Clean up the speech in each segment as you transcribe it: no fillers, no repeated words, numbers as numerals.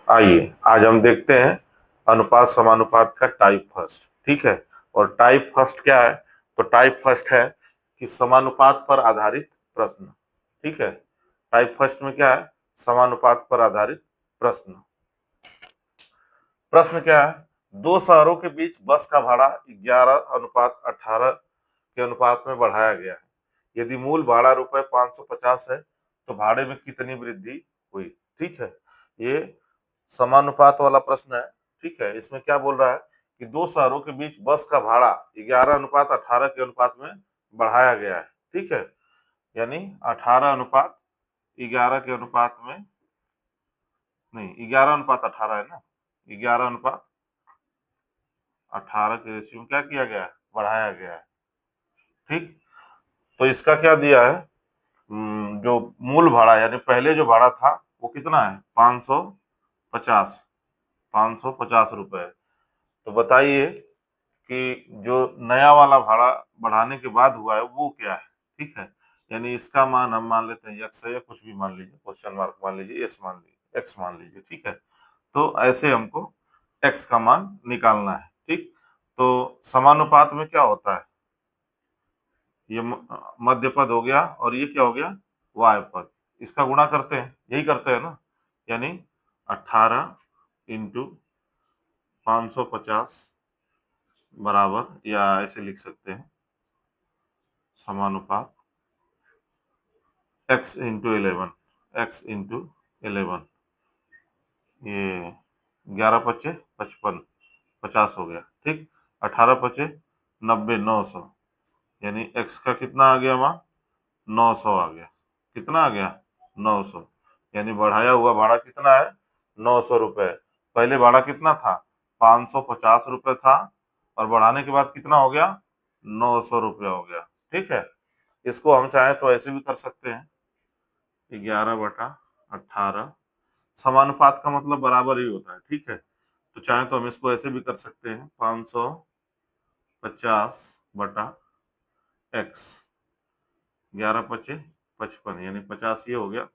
आइए आज हम देखते हैं अनुपात समानुपात का टाइप फर्स्ट। ठीक है, और टाइप फर्स्ट क्या है? तो टाइप फर्स्ट है कि समानुपात पर आधारित प्रश्न। ठीक है, टाइप फर्स्ट में क्या है? समानुपात पर आधारित प्रश्न। प्रश्न क्या है? दो शहरों के बीच बस का भाड़ा 11:18 के अनुपात में बढ़ाया गया है। यदि मूल भाड़ा रुपए 550 है तो भाड़े में कितनी वृद्धि हुई? ठीक है, ये समानुपात वाला प्रश्न है। ठीक है, इसमें क्या बोल रहा है कि दो शहरों के बीच बस का भाड़ा 11:18 के अनुपात में बढ़ाया गया है। ठीक है, यानी 18:11 के अनुपात में, नहीं 11:18 है ना, 11:18 के रेशियो में क्या किया गया है? बढ़ाया गया है। ठीक, तो इसका क्या दिया है? जो मूल भाड़ा यानी पहले जो भाड़ा था वो कितना है? 550, 550 रुपए। तो बताइए कि जो नया वाला भाड़ा बढ़ाने के बाद हुआ है वो क्या है? ठीक है, यानी इसका मान हम मान लेते हैं एक्स है, या कुछ भी मान लीजिए, क्वेश्चन मार्क मान लीजिए, एस मान लीजिए, एक्स मान लीजिए। ठीक है, तो ऐसे हमको एक्स का मान निकालना है। ठीक, तो समानुपात में क्या होता है? ये मध्य पद हो गया और ये क्या हो गया? वाय पद। इसका गुणा करते हैं, यही करते हैं ना, यानी 18 इंटू 550 बराबर, या ऐसे लिख सकते हैं समानुपात x इंटू 11, x इंटू 11, ये 11 × 5 = 55, 50 हो गया। ठीक, 18 × 5 = 90, 900, यानी x का कितना आ गया वहां? 900 आ गया। कितना आ गया? 900, यानी बढ़ाया हुआ भाड़ा कितना है? 900 रुपए। पहले भाड़ा कितना था? 550 रुपए था, और बढ़ाने के बाद कितना हो गया? 900 रुपया हो गया। ठीक है, इसको हम चाहें तो ऐसे भी कर सकते हैं, 11/18। समानुपात का मतलब बराबर ही होता है। ठीक है, तो चाहे तो हम इसको ऐसे भी कर सकते हैं, 550/x, 11×5 = 55, यानी 50 ये हो गया,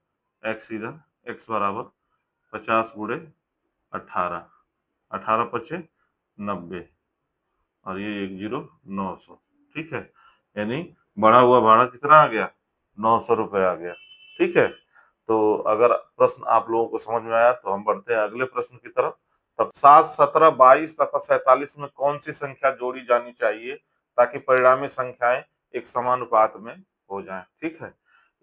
x इधर, x बराबर 50 × 18, 18×5 = 90, और ये 10, 900। ठीक है, यानी बढ़ा हुआ भाड़ा कितना आ गया? 900 रुपये आ गया। ठीक है, तो अगर प्रश्न आप लोगों को समझ में आया तो हम बढ़ते हैं अगले प्रश्न की तरफ। तब 7, 17, 22 तथा 47 में कौन सी संख्या जोड़ी जानी चाहिए ताकि परिणामी संख्याएं एक समानुपात में हो जाएं? ठीक है,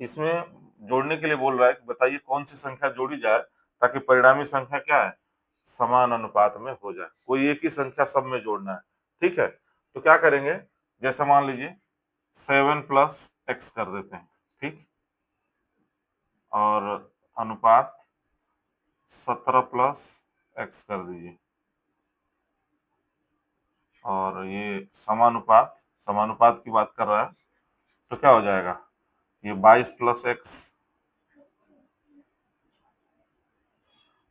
इसमें जोड़ने के लिए बोल रहा है कि बताइए कौन सी संख्या जोड़ी जाए ताकि परिणामी संख्या क्या है? समान अनुपात में हो जाए। कोई एक ही संख्या सब में जोड़ना है। ठीक है, तो क्या करेंगे? जैसे मान लीजिए 7+x कर देते हैं। ठीक, और अनुपात 17+x कर दीजिए, और ये समानुपात, समानुपात की बात कर रहा है, तो क्या हो जाएगा? ये 22+x,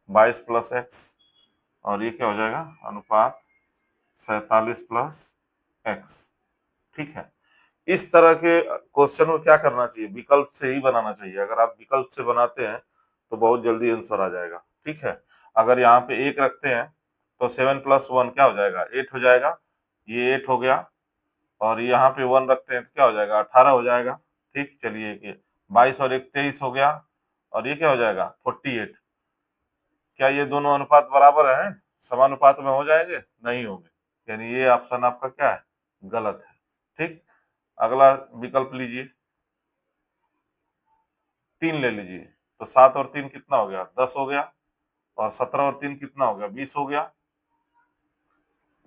22+x, और ये क्या हो जाएगा? अनुपात 47+x। ठीक है, इस तरह के क्वेश्चन को क्या करना चाहिए? विकल्प से ही बनाना चाहिए। अगर आप विकल्प से बनाते हैं तो बहुत जल्दी आंसर आ जाएगा। ठीक है, अगर यहाँ पे 1 रखते हैं तो 7+1 क्या हो जाएगा? 8 हो जाएगा, ये 8 हो गया, और यहाँ पे 1 रखते हैं तो क्या हो जाएगा? 18 हो जाएगा। ठीक, चलिए ये 22 और 1 23 हो गया, और ये क्या हो जाएगा? 48। क्या ये दोनों अनुपात बराबर हैं? समानुपात में हो जाएंगे? नहीं होंगे, यानी ये ऑप्शन आपका क्या है? गलत है। ठीक, अगला विकल्प लीजिए, 3 ले लीजिए, तो 7 और 3 कितना हो गया? 10 हो गया, और 17 और 3 कितना हो गया? 20 हो गया,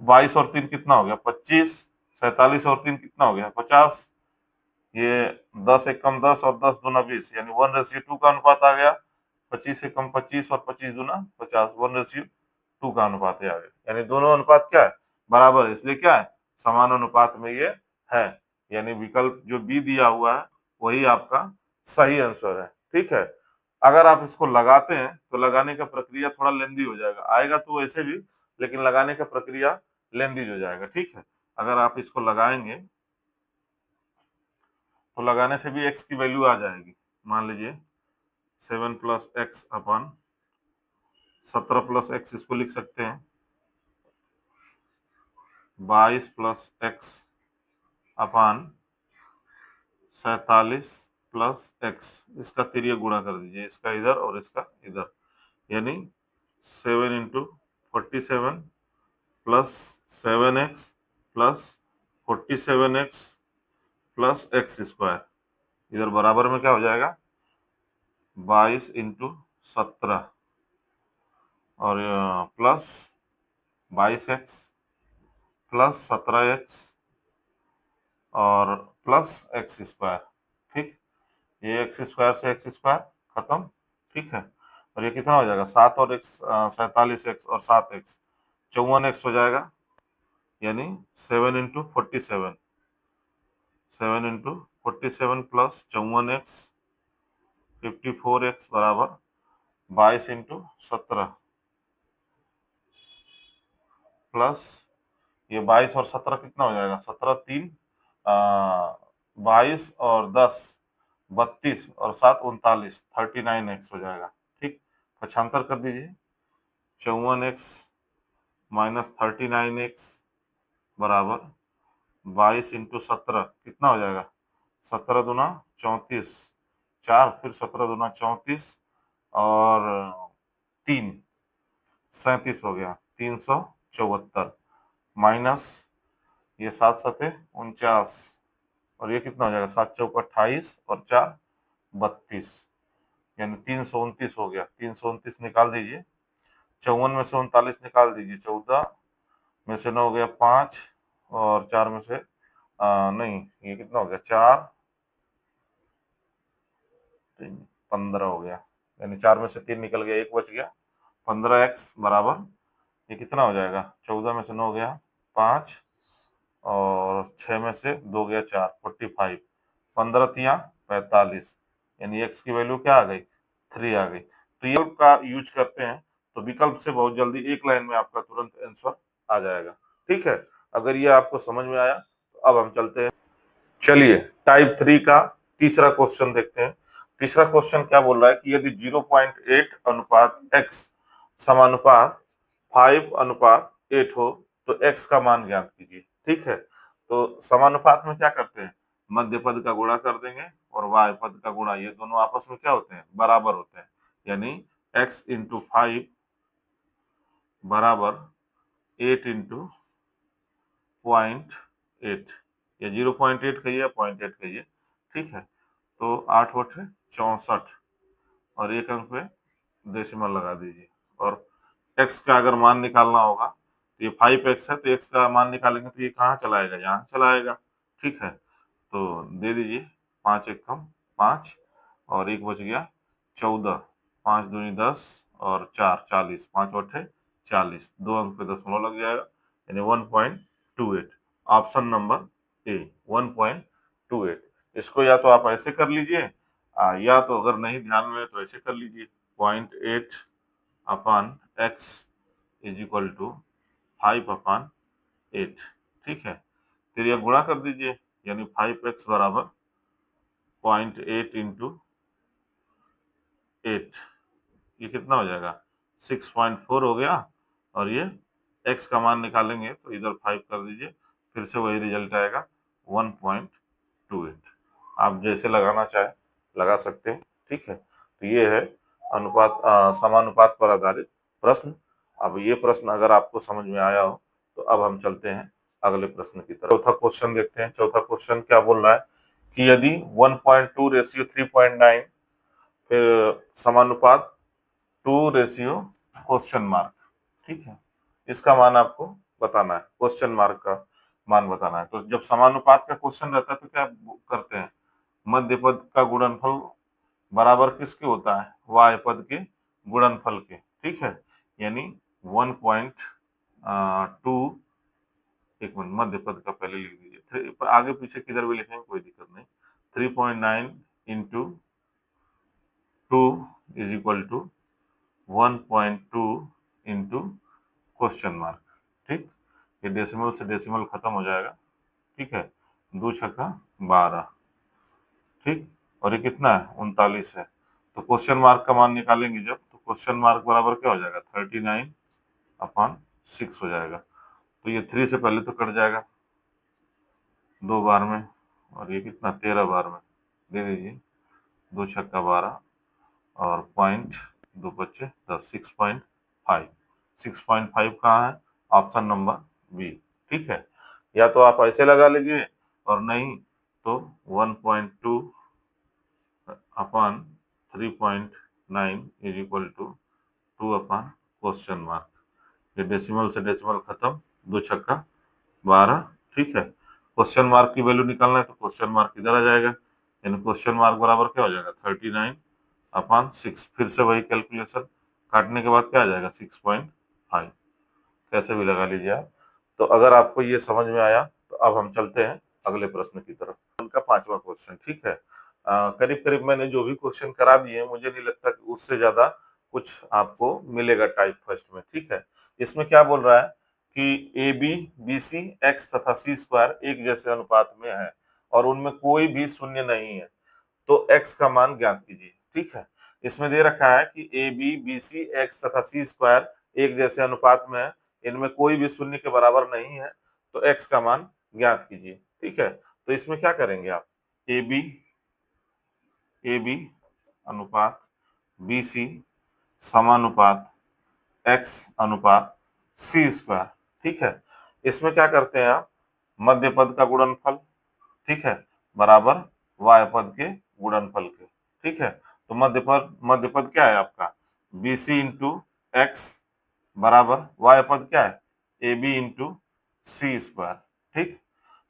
22 और 3 कितना हो गया? 25, 47 और 3 कितना हो गया? 50, ये 10 एक कम 10 और 10 दूना 20, यानी 1:2 का अनुपात आ गया। 25 से कम 25 और 25 दूना 50, 1:2 का अनुपात आ गया, यानी दोनों अनुपात क्या है? बराबर है, इसलिए क्या है? समान अनुपात में ये है, यानी विकल्प जो बी दिया हुआ है वही आपका सही आंसर है। ठीक है, अगर आप इसको लगाते हैं तो लगाने का प्रक्रिया थोड़ा लेंदी हो जाएगा, आएगा तो वैसे भी, लेकिन लगाने का प्रक्रिया लेंदी हो जाएगा। ठीक है, अगर आप इसको लगाएंगे तो लगाने से भी x की वैल्यू आ जाएगी। मान लीजिए 7+x अपन 17 प्लस एक्स इसको लिख सकते हैं 22 प्लस एक्स अपान 47 प्लस एक्स, इसका तिर्यक गुणा कर दीजिए, इसका इधर और इसका इधर, यानी 7 into 47 plus 7x plus 47x plus x square, इधर बराबर में क्या हो जाएगा 22 इंटू 17 और प्लस 22x प्लस 17x और प्लस एक्स स्क्वायर। ठीक, ये एक्स स्क्वायर से एक्स स्क्वायर खत्म। ठीक है, और ये कितना हो जाएगा 7 और एक्स 47x और 7x 54x हो जाएगा, यानी 7 into 47, 7 into 47 plus 54x 54x बराबर 22 इंटू 17 प्लस ये 22 और 17 कितना हो जाएगा 17 3 22 और 10 32 और 7 39 39x हो जाएगा। ठीक, पक्षांतर कर दीजिए 54x माइनस 39x बराबर 22 इंटू 17 कितना हो जाएगा 17 दूना 34, 4 फिर 17 दूना 34 और 3 37 हो गया 374 माइनस ये 7 सते 49 और ये कितना हो जाएगा 7 चौक 28 और 4 32, यानी 329 हो गया। 329 निकाल दीजिए, 54 में से 39 निकाल दीजिए, 14 में से 9 हो गया 5 और 4 में से नहीं, ये कितना हो गया 4 3 15 हो गया, यानी 4 में से 3 निकल गया, 1 बच गया 15x बराबर ये कितना हो जाएगा 14 में से 9 गया 5 और 6 में से 2 गया 4 45, 15 तिया 45, यानी x की वैल्यू क्या आ गई 3 आ गई। तो ये का यूज करते हैं तो विकल्प से बहुत जल्दी एक लाइन में आपका तुरंत आंसर आ जाएगा। ठीक है, अगर ये आपको समझ में आया तो अब हम चलते हैं, चलिए टाइप 3 का तीसरा क्वेश्चन देखते हैं। तीसरा क्वेश्चन क्या बोल रहा है कि यदि 0.8 अनुपात x समानुपात 5 अनुपात 8 हो तो x का मान ज्ञात कीजिए। ठीक है, तो समानुपात में क्या करते हैं मध्य पद का गुणा कर देंगे और y पद का गुणा, ये दोनों आपस में क्या होते हैं बराबर होते हैं, यानी x इंटू 5 बराबर 8 इंटू 0.8 या 0.8 कहिए या 0.8 कहिए। ठीक है, तो 8 बटे 64 और एक अंक पे डेसिमल लगा दीजिए, और x का अगर मान निकालना होगा तो ये 5x है तो x का मान निकालेंगे तो ये कहाँ चला आएगा यहाँ चला आएगा। ठीक है, तो दे दीजिए 5 एक कम 5 और एक बच गया 14, 5 दूनी 10 और 4 40, 5 बटे 40, दो अंक पे दशमलव लग जाएगा, यानी 1.28, ऑप्शन नंबर ए 1.28। इसको या तो आप ऐसे कर लीजिए या तो अगर नहीं ध्यान में तो ऐसे कर लीजिए 0.8 अपान x इज इक्वल टू 5 अपान 8। ठीक है, फिर यह गुणा कर दीजिए, यानी 5x बराबर 0.8 इंटू 8, ये कितना हो जाएगा 6.4 हो गया, और ये x का मान निकालेंगे तो इधर 5 कर दीजिए, फिर से वही रिजल्ट आएगा 1.28। आप जैसे लगाना चाहे लगा सकते हैं। ठीक है, तो ये है अनुपात समानुपात पर आधारित प्रश्न। अब ये प्रश्न अगर आपको समझ में आया हो तो अब हम चलते हैं अगले प्रश्न की तरफ। चौथा क्वेश्चन देखते हैं। चौथा क्वेश्चन क्या बोल रहा है कि यदि 1.2 रेशियो 3.9 फिर समानुपात 2 रेशियो क्वेश्चन मार्क। ठीक है, इसका मान आपको बताना है, क्वेश्चन मार्क का मान बताना है। तो जब समानुपात का क्वेश्चन रहता है तो क्या करते हैं मध्य पद का गुणनफल बराबर किसके होता है y पद के गुणनफल के। ठीक है, यानी 1.2, एक मिनट मध्य पद का पहले लिख दीजिए, आगे पीछे किधर भी लिखेंगे कोई दिक्कत नहीं। 3.9 into 2 is equal to 1.2 into question mark. ठीक, ये डेसिमल से डेसिमल खत्म हो जाएगा। ठीक है, 2 छक्का 12। ठीक, और ये कितना है 39 है, तो क्वेश्चन मार्क का मान निकालेंगे जब तो क्वेश्चन मार्क बराबर क्या हो जाएगा 39/6 हो जाएगा। तो ये 3 से पहले तो कट जाएगा 2 बार में, और ये कितना 13 बार में दे दीजिए, 2 छक्का 12 और पॉइंट 2 बच्चे 10, 6.5। 6.5 कहाँ है? Option number B. ठीक है, या तो आप ऐसे लगा लीजिए और नहीं तो 1.2 upon 3.9 is equal to 2 upon question mark. ये डेसिमल से डेसिमल खत्म, 2 छक्का 12। ठीक है, क्वेश्चन मार्क की वैल्यू निकालना है तो क्वेश्चन मार्क इधर आ जाएगा, यानी क्वेश्चन मार्क बराबर क्या हो जाएगा 39/6। फिर से वही कैलकुलेशन, काटने के बाद क्या आ जाएगा 6.5। कैसे भी लगा लीजिए आप। तो अगर आपको ये समझ में आया तो अब हम चलते हैं अगले प्रश्न की तरफ। उनका 5वां क्वेश्चन। ठीक है, करीब करीब मैंने जो भी क्वेश्चन करा दिए, मुझे नहीं लगता कि उससे ज्यादा कुछ आपको मिलेगा टाइप फर्स्ट में। ठीक है, इसमें क्या बोल रहा है कि A B B C X तथा सी स्क्वायर एक जैसे अनुपात में है और उनमें कोई भी शून्य नहीं है, तो एक्स का मान ज्ञात कीजिए। ठीक है, इसमें दे रखा है कि A B B C X तथा सी स्क्वायर एक जैसे अनुपात में है, इनमें कोई भी शून्य के बराबर नहीं है, तो एक्स का मान ज्ञात कीजिए। ठीक है, तो इसमें क्या करेंगे आप, ए बी अनुपात बी सी समानुपात एक्स अनुपात सी स्क्वायर। ठीक है, इसमें क्या करते हैं आप, मध्य पद का गुणनफल, ठीक है, बराबर वाय पद के गुणनफल के। ठीक है, तो मध्य पद क्या है आपका बी सी इंटू एक्स बराबर वाय पद क्या है A B into C square. ठीक,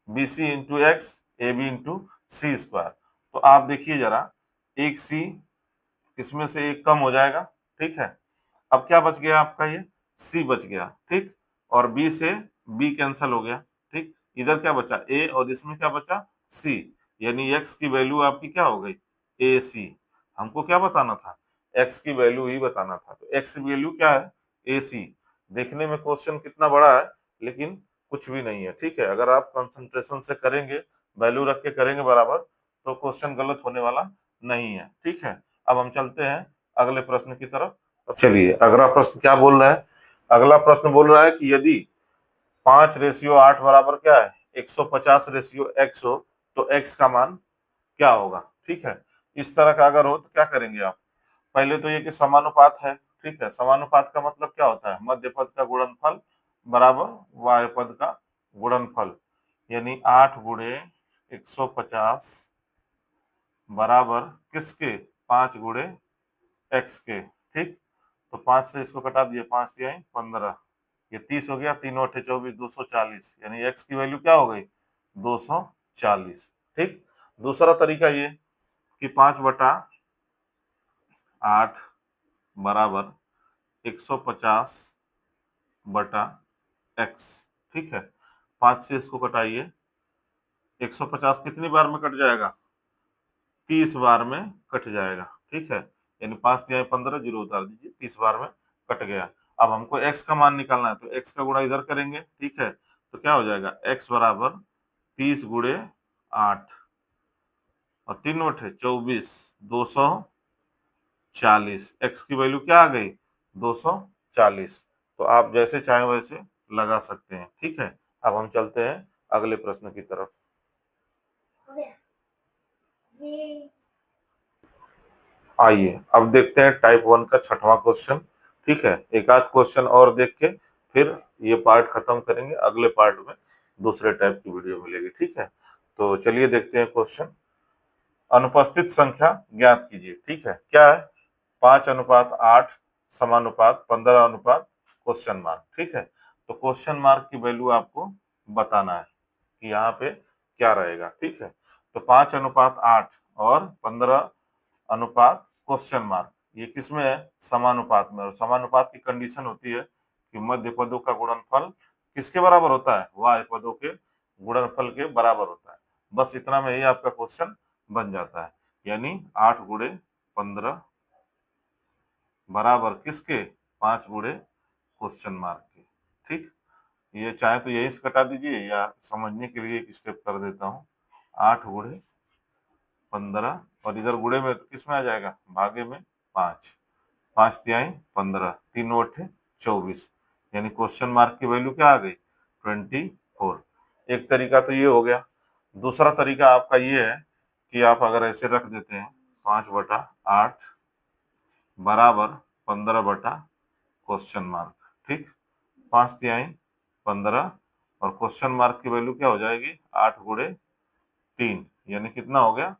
B C into X A B into C square. तो आप देखिए जरा, एक सी इसमें से एक कम हो जाएगा। ठीक है, अब क्या बच गया आपका, ये सी बच गया। ठीक, और बी से बी कैंसिल हो गया। ठीक, इधर क्या बचा ए और इसमें क्या बचा सी, यानी एक्स की वैल्यू आपकी क्या हो गई ए सी। हमको क्या बताना था, एक्स की वैल्यू ही बताना था, तो एक्स की वैल्यू क्या है ए सी। देखने में क्वेश्चन कितना बड़ा है लेकिन कुछ भी नहीं है। ठीक है, अगर आप कंसंट्रेशन से करेंगे, वैल्यू रख के करेंगे बराबर, तो क्वेश्चन गलत होने वाला नहीं है। ठीक है, अब हम चलते हैं अगले प्रश्न की तरफ। तो चलिए अगला प्रश्न क्या बोल रहा है, अगला प्रश्न बोल रहा है कि यदि 5:8 बराबर क्या है 150:x हो तो x का मान क्या होगा। ठीक है, इस तरह का अगर हो तो क्या करेंगे आप, पहले तो ये कि समानुपात है। ठीक है, समानुपात का मतलब क्या होता है, मध्य पद का गुणनफल बराबर वाय पद का गुणनफल, यानी 8 × 150 बराबर किसके 5 × x के। ठीक, तो 5 से इसको कटा दिए, 5 तिहाई 15, ये 30 हो गया, 3 × 8 = 24, 240, यानी x की वैल्यू क्या हो गई 240। ठीक, दूसरा तरीका ये कि 5/8 बराबर 150/x। ठीक है, 5 से इसको कटाइए, 150 कितनी बार में कट जाएगा 30 बार में कट जाएगा। ठीक है, यानी 5 तिहाई 15, जीरो उतार दीजिए, 30 बार में कट गया। अब हमको x का मान निकालना है तो x का गुणा इधर करेंगे। ठीक है, तो क्या हो जाएगा x बराबर 30 × 8 और 3 × 8 = 24, 240। x की वैल्यू क्या आ गई 240। तो आप जैसे चाहें वैसे लगा सकते हैं। ठीक है, अब हम चलते हैं अगले प्रश्न की तरफ। आइए अब देखते हैं टाइप 1 का 6वां क्वेश्चन। ठीक है, एक आध क्वेश्चन और देख के फिर ये पार्ट खत्म करेंगे, अगले पार्ट में दूसरे टाइप की वीडियो मिलेगी। ठीक है, तो चलिए देखते हैं क्वेश्चन। अनुपस्थित संख्या ज्ञात कीजिए। ठीक है, क्या है 5:8 समानुपात 15 क्वेश्चन मार्क। ठीक है, तो क्वेश्चन मार्क की वैल्यू आपको बताना है कि यहाँ पे क्या रहेगा। ठीक है, तो 5:8 और 15 क्वेश्चन मार्क, ये किसमें है समानुपात में, और समानुपात की कंडीशन होती है कि मध्य पदों का गुणनफल किसके बराबर होता है वाय पदों के गुणनफल के बराबर होता है। बस इतना में ही आपका क्वेश्चन बन जाता है, यानी 8 × 15 बराबर किसके 5 × क्वेश्चन मार्क के। ठीक, ये चाहे तो यही से कटा दीजिए या समझने के लिए एक स्टेप कर देता हूँ, 8 × 15 और इधर गुणे में तो किस में आ जाएगा भागे में 5, 5 तिहाई 15, 3 अट्ठे 24, यानी क्वेश्चन मार्क की वैल्यू क्या आ गई 24। एक तरीका तो ये हो गया। दूसरा तरीका आपका ये है कि आप अगर ऐसे रख देते हैं 5/8 बराबर 15 क्वेश्चन मार्क, ठीक, 5 तिहाई 15 और क्वेश्चन मार्क की वैल्यू क्या हो जाएगी 8 गुणे 3, यानी कितना हो गया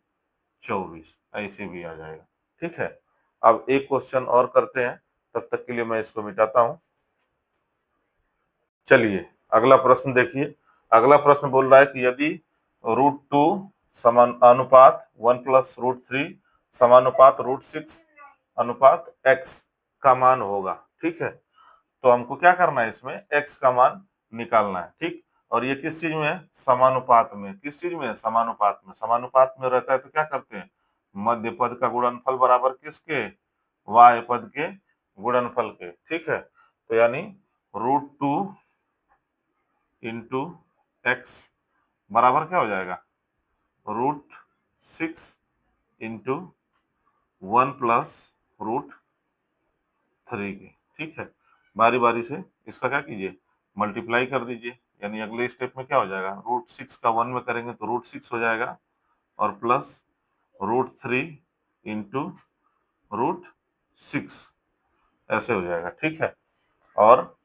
24, ऐसे भी आ जाएगा। ठीक है, अब एक क्वेश्चन और करते हैं, तब तक के लिए मैं इसको मिटाता हूं। चलिए अगला प्रश्न देखिए। अगला प्रश्न बोल रहा है कि यदि √2 समान अनुपात 1 प्लस √3 समानुपात √6 अनुपात x का मान होगा, ठीक है, तो हमको क्या करना है, इसमें x का मान निकालना है, ठीक। और ये किस चीज में है, समानुपात में। किस चीज में है, समानुपात में। समानुपात में रहता है तो क्या करते हैं, मध्य पद का गुणनफल बराबर किसके, y पद के गुणनफल के, ठीक है। तो यानी √2 इंटू एक्स बराबर क्या हो जाएगा, √6 इंटू 1 प्लस √3 के, ठीक है। बारी बारी से इसका क्या कीजिए, मल्टीप्लाई कर दीजिए, यानी अगले स्टेप में क्या हो जाएगा, √6 का 1 में करेंगे तो √6 हो जाएगा और प्लस √3 इंटू √6 ऐसे हो जाएगा, ठीक है। और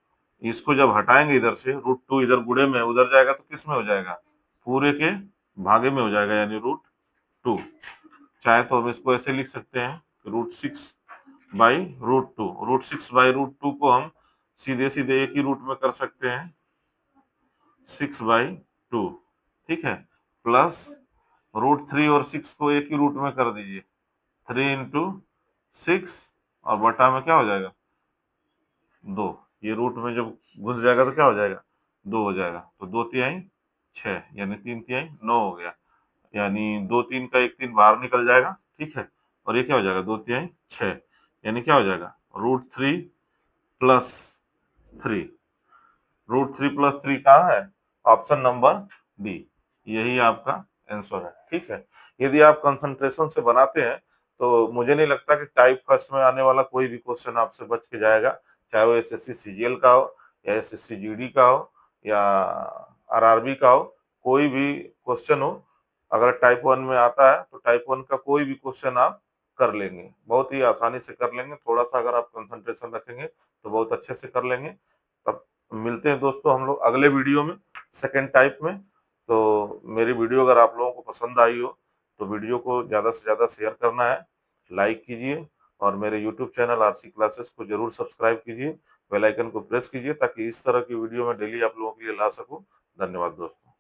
इसको जब हटाएंगे इधर से, √2 इधर गुणे में उधर जाएगा तो किस में हो जाएगा, पूरे के भागे में हो जाएगा, यानी √2। चाहे तो हम इसको ऐसे लिख सकते हैं √6 बाई √2। √6/√2 को हम सीधे सीधे एक ही रूट में कर सकते हैं 6/2, ठीक है, प्लस √3 और 6 को एक ही रूट में कर दीजिए 3 इंटू 6 और बटा में क्या हो जाएगा 2। ये रूट में जब घुस जाएगा तो क्या हो जाएगा 2 हो जाएगा, तो 2 तिहाई 6 यानी 3 तिहाई 9 हो गया, यानी 2 3 का 1 3 बाहर निकल जाएगा, ठीक है। और ये क्या हो जाएगा 2 तिहाई 6, यानी क्या हो जाएगा √3 प्लस 3। √3 + 3 कहाँ है, ऑप्शन नंबर डी, यही आपका आंसर है, ठीक है। यदि आप कंसंट्रेशन से बनाते हैं तो मुझे नहीं लगता कि टाइप फर्स्ट में आने वाला कोई भी क्वेश्चन आपसे बच के जाएगा, चाहे वो एसएससी सीजीएल का हो या एसएससी जीडी का हो या आरआरबी का हो, कोई भी क्वेश्चन हो, अगर टाइप 1 में आता है तो टाइप 1 का कोई भी क्वेश्चन आप कर लेंगे, बहुत ही आसानी से कर लेंगे। थोड़ा सा अगर आप कंसंट्रेशन रखेंगे तो बहुत अच्छे से कर लेंगे। तब मिलते हैं दोस्तों हम लोग अगले वीडियो में, सेकेंड टाइप में। तो मेरी वीडियो अगर आप लोगों को पसंद आई हो तो वीडियो को ज़्यादा से ज़्यादा शेयर करना है, लाइक कीजिए और मेरे यूट्यूब चैनल आरसी क्लासेस को जरूर सब्सक्राइब कीजिए, बेल आइकन को प्रेस कीजिए ताकि इस तरह की वीडियो मैं डेली आप लोगों के लिए ला सकूं। धन्यवाद दोस्तों।